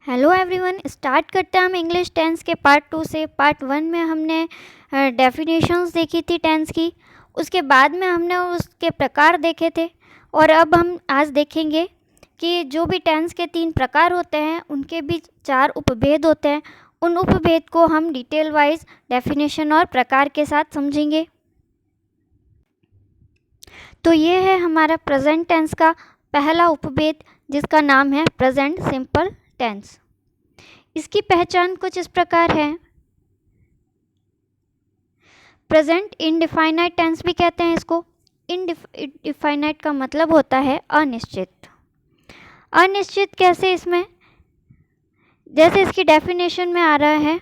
Hello everyone, start करते हैं हम इंग्लिश टेंस के पार्ट 2 से। पार्ट 1 में हमने डेफिनेशंस देखी थी टेंस की। उसके बाद में हमने उसके प्रकार देखे थे और अब हम आज देखेंगे कि जो भी टेंस के 3 प्रकार होते हैं उनके भी 4 उपभेद होते हैं। उन उपभेद को हम डिटेल वाइज डेफिनेशन और प्रकार के साथ समझेंगे। तो ये है हमारा प्रेजेंट टेंस का पहला उपभेद, जिसका नाम है प्रेजेंट सिंपल टेंस। इसकी पहचान कुछ इस प्रकार है। प्रेजेंट इनडिफाइनाइट टेंस भी कहते हैं इसको। इनडिफाइनाइट का मतलब होता है अनिश्चित। अनिश्चित कैसे? इसमें जैसे इसकी डेफिनेशन में आ रहा है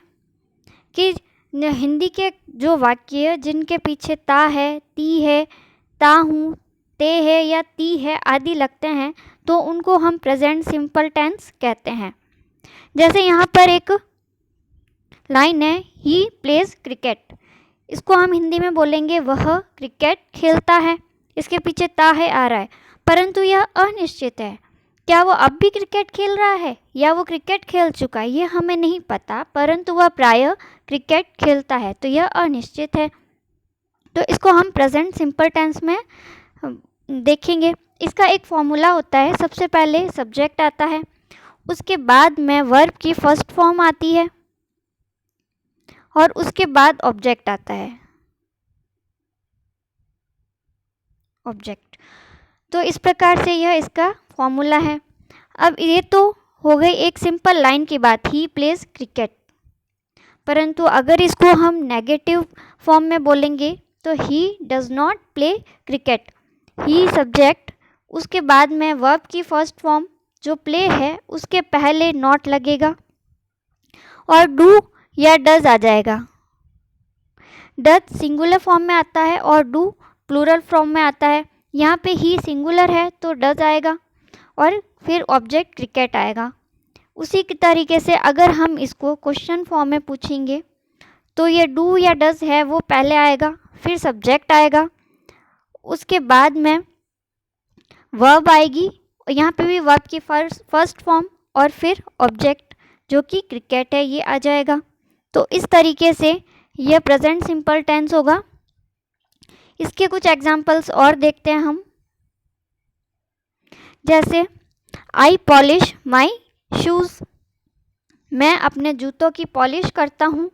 कि हिंदी के जो वाक्य जिनके पीछे ता है, ती है, ता हूँ, ते है या ती है आदि लगते हैं, तो उनको हम प्रेजेंट सिंपल टेंस कहते हैं। जैसे यहाँ पर एक लाइन है, ही प्लेज क्रिकेट। इसको हम हिंदी में बोलेंगे वह क्रिकेट खेलता है। इसके पीछे ता है आ रहा है, परंतु यह अनिश्चित है। क्या वो अब भी क्रिकेट खेल रहा है या वो क्रिकेट खेल चुका है, ये हमें नहीं पता, परंतु वह प्रायः क्रिकेट खेलता है, तो यह अनिश्चित है। तो इसको हम प्रेजेंट सिंपल टेंस में देखेंगे। इसका एक फॉर्मूला होता है। सबसे पहले सब्जेक्ट आता है, उसके बाद में वर्ब की फर्स्ट फॉर्म आती है और उसके बाद ऑब्जेक्ट आता है, ऑब्जेक्ट। तो इस प्रकार से यह इसका फॉर्मूला है। अब ये तो हो गई एक सिंपल लाइन की बात, ही प्लेज क्रिकेट। परंतु अगर इसको हम नेगेटिव फॉर्म में बोलेंगे तो he does not play cricket. He subject, उसके बाद में वर्ब की फर्स्ट फॉर्म जो प्ले है उसके पहले नॉट लगेगा और डू या डज आ जाएगा। डज सिंगुलर फॉर्म में आता है और डू प्लूरल फॉर्म में आता है। यहाँ पे ही सिंगुलर है तो डज आएगा और फिर ऑब्जेक्ट क्रिकेट आएगा। उसी के तरीके से अगर हम इसको क्वेश्चन फॉर्म में पूछेंगे तो ये डू या डज है वो पहले आएगा, फिर सब्जेक्ट आएगा, उसके बाद में वर्ब आएगी, यहाँ पे भी वर्ब की फर्स्ट फॉर्म और फिर ऑब्जेक्ट जो कि क्रिकेट है ये आ जाएगा। तो इस तरीके से यह प्रेजेंट सिंपल टेंस होगा। इसके कुछ एग्जांपल्स और देखते हैं हम। जैसे आई पॉलिश माई शूज़, मैं अपने जूतों की पॉलिश करता हूँ।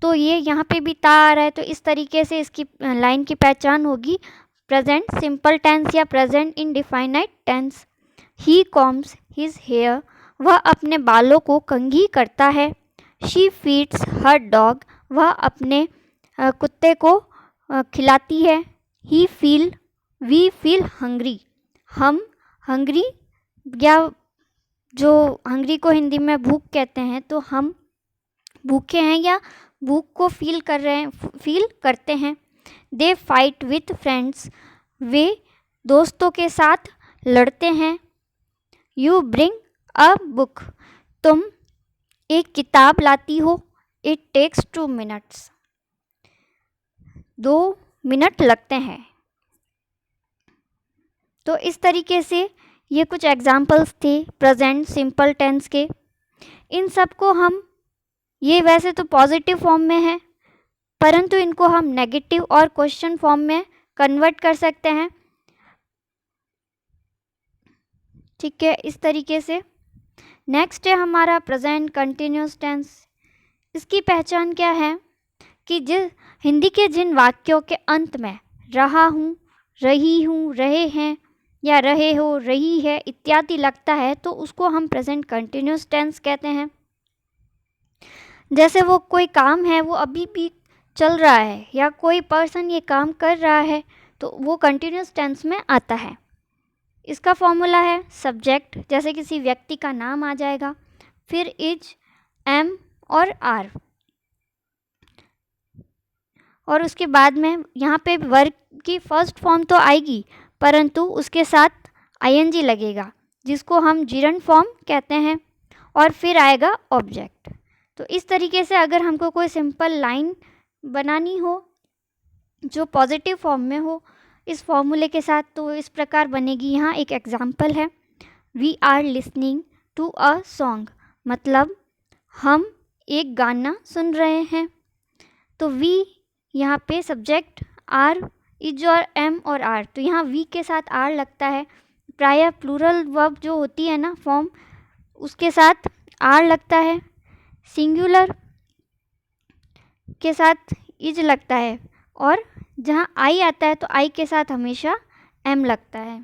तो ये यहाँ पे भी ता आ रहा है, तो इस तरीके से इसकी लाइन की पहचान होगी प्रेजेंट सिंपल टेंस या प्रेजेंट इनडिफाइनाइट टेंस। ही कॉम्स हिज हेयर, वह अपने बालों को कंघी करता है। शी फीड्स हर डॉग, वह अपने कुत्ते को खिलाती है। वी फील हंग्री, हम हंग्री या जो हंग्री को हिंदी में भूख कहते हैं, तो हम भूखे हैं या भूख को फील करते हैं। दे फाइट विथ फ्रेंड्स, वे दोस्तों के साथ लड़ते हैं। यू ब्रिंग अ बुक, तुम एक किताब लाती हो। इट टेक्स 2 मिनट्स, 2 मिनट लगते हैं। तो इस तरीके से ये कुछ एग्जाम्पल्स थे प्रेजेंट सिंपल टेंस के। इन सब को हम, ये वैसे तो पॉजिटिव फॉर्म में है, परंतु इनको हम नेगेटिव और क्वेश्चन फॉर्म में कन्वर्ट कर सकते हैं। ठीक है, इस तरीके से। नेक्स्ट है हमारा प्रेजेंट कंटिन्यूस टेंस। इसकी पहचान क्या है कि हिंदी के जिन वाक्यों के अंत में रहा हूँ, रही हूँ, रहे हैं या रहे हो, रही है इत्यादि लगता है, तो उसको हम प्रेजेंट कंटिन्यूस टेंस कहते हैं। जैसे वो कोई काम है वो अभी भी चल रहा है या कोई पर्सन ये काम कर रहा है, तो वो कंटिन्यूस टेंस में आता है। इसका फॉर्मूला है सब्जेक्ट, जैसे किसी व्यक्ति का नाम आ जाएगा, फिर इज, एम और आर, और उसके बाद में यहाँ पे वर्ब की फर्स्ट फॉर्म तो आएगी, परंतु उसके साथ आईएनजी लगेगा जिसको हम जिरंड फॉर्म कहते हैं, और फिर आएगा ऑब्जेक्ट। तो इस तरीके से अगर हमको कोई सिंपल लाइन बनानी हो जो पॉजिटिव फॉर्म में हो इस फॉर्मूले के साथ, तो इस प्रकार बनेगी। यहाँ एक एग्जाम्पल है, we are listening to a song, मतलब हम एक गाना सुन रहे हैं। तो वी यहाँ पे सब्जेक्ट आर इज और एम और आर, तो यहाँ वी के साथ आर लगता है। प्रायः प्लूरल वर्ब जो होती है ना फॉर्म, उसके साथ आर लगता है। सिंगुलर के साथ इज लगता है, और जहाँ आई आता है तो आई के साथ हमेशा एम लगता है।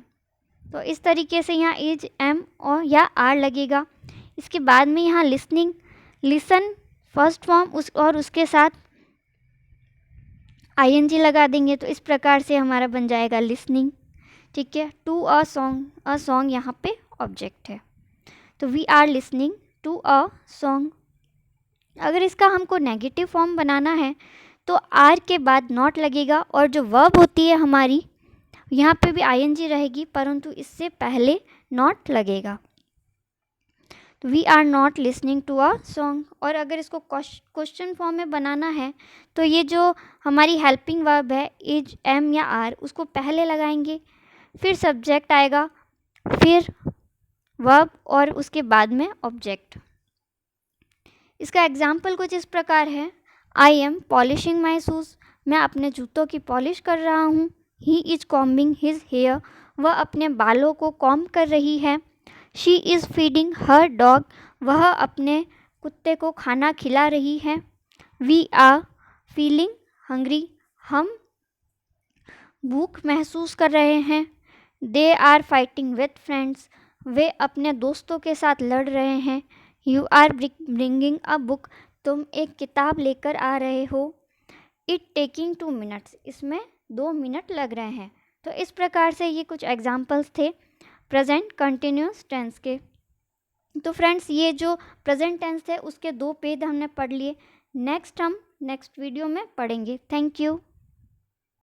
तो इस तरीके से यहाँ इज, एम और या आर लगेगा। इसके बाद में यहाँ लिसनिंग, लिसन फर्स्ट फॉर्म और उसके साथ आईएनजी लगा देंगे, तो इस प्रकार से हमारा बन जाएगा लिसनिंग। ठीक है, टू अ सॉन्ग यहाँ पे ऑब्जेक्ट है। तो we are listening to a song. अगर इसका हमको नेगेटिव फॉर्म बनाना है तो आर के बाद नॉट लगेगा, और जो वर्ब होती है हमारी यहाँ पे भी आईएनजी रहेगी, परंतु इससे पहले नॉट लगेगा। तो we are not listening to a song. और अगर इसको क्वेश्चन फॉर्म में बनाना है तो ये जो हमारी हेल्पिंग वर्ब है इज, एम या आर, उसको पहले लगाएंगे, फिर सब्जेक्ट आएगा, फिर वर्ब और उसके बाद में ऑब्जेक्ट। इसका एग्जाम्पल कुछ इस प्रकार है। I am polishing my shoes, मैं अपने जूतों की पॉलिश कर रहा हूँ। He is combing his hair, वह अपने बालों को कॉम्ब कर रही है। She is feeding her dog, वह अपने कुत्ते को खाना खिला रही है। वी आर फीलिंग हंग्री, हम भूख महसूस कर रहे हैं। They are fighting with friends, वे अपने दोस्तों के साथ लड़ रहे हैं। You are bringing a book, तुम एक किताब लेकर आ रहे हो। इट टेकिंग 2 मिनट्स, इसमें 2 मिनट लग रहे हैं। तो इस प्रकार से ये कुछ एग्जाम्पल्स थे प्रेजेंट कंटिन्यूस टेंस के। तो फ्रेंड्स, ये जो प्रेजेंट टेंस है उसके 2 पेज हमने पढ़ लिए। नेक्स्ट हम नेक्स्ट वीडियो में पढ़ेंगे। Thank you.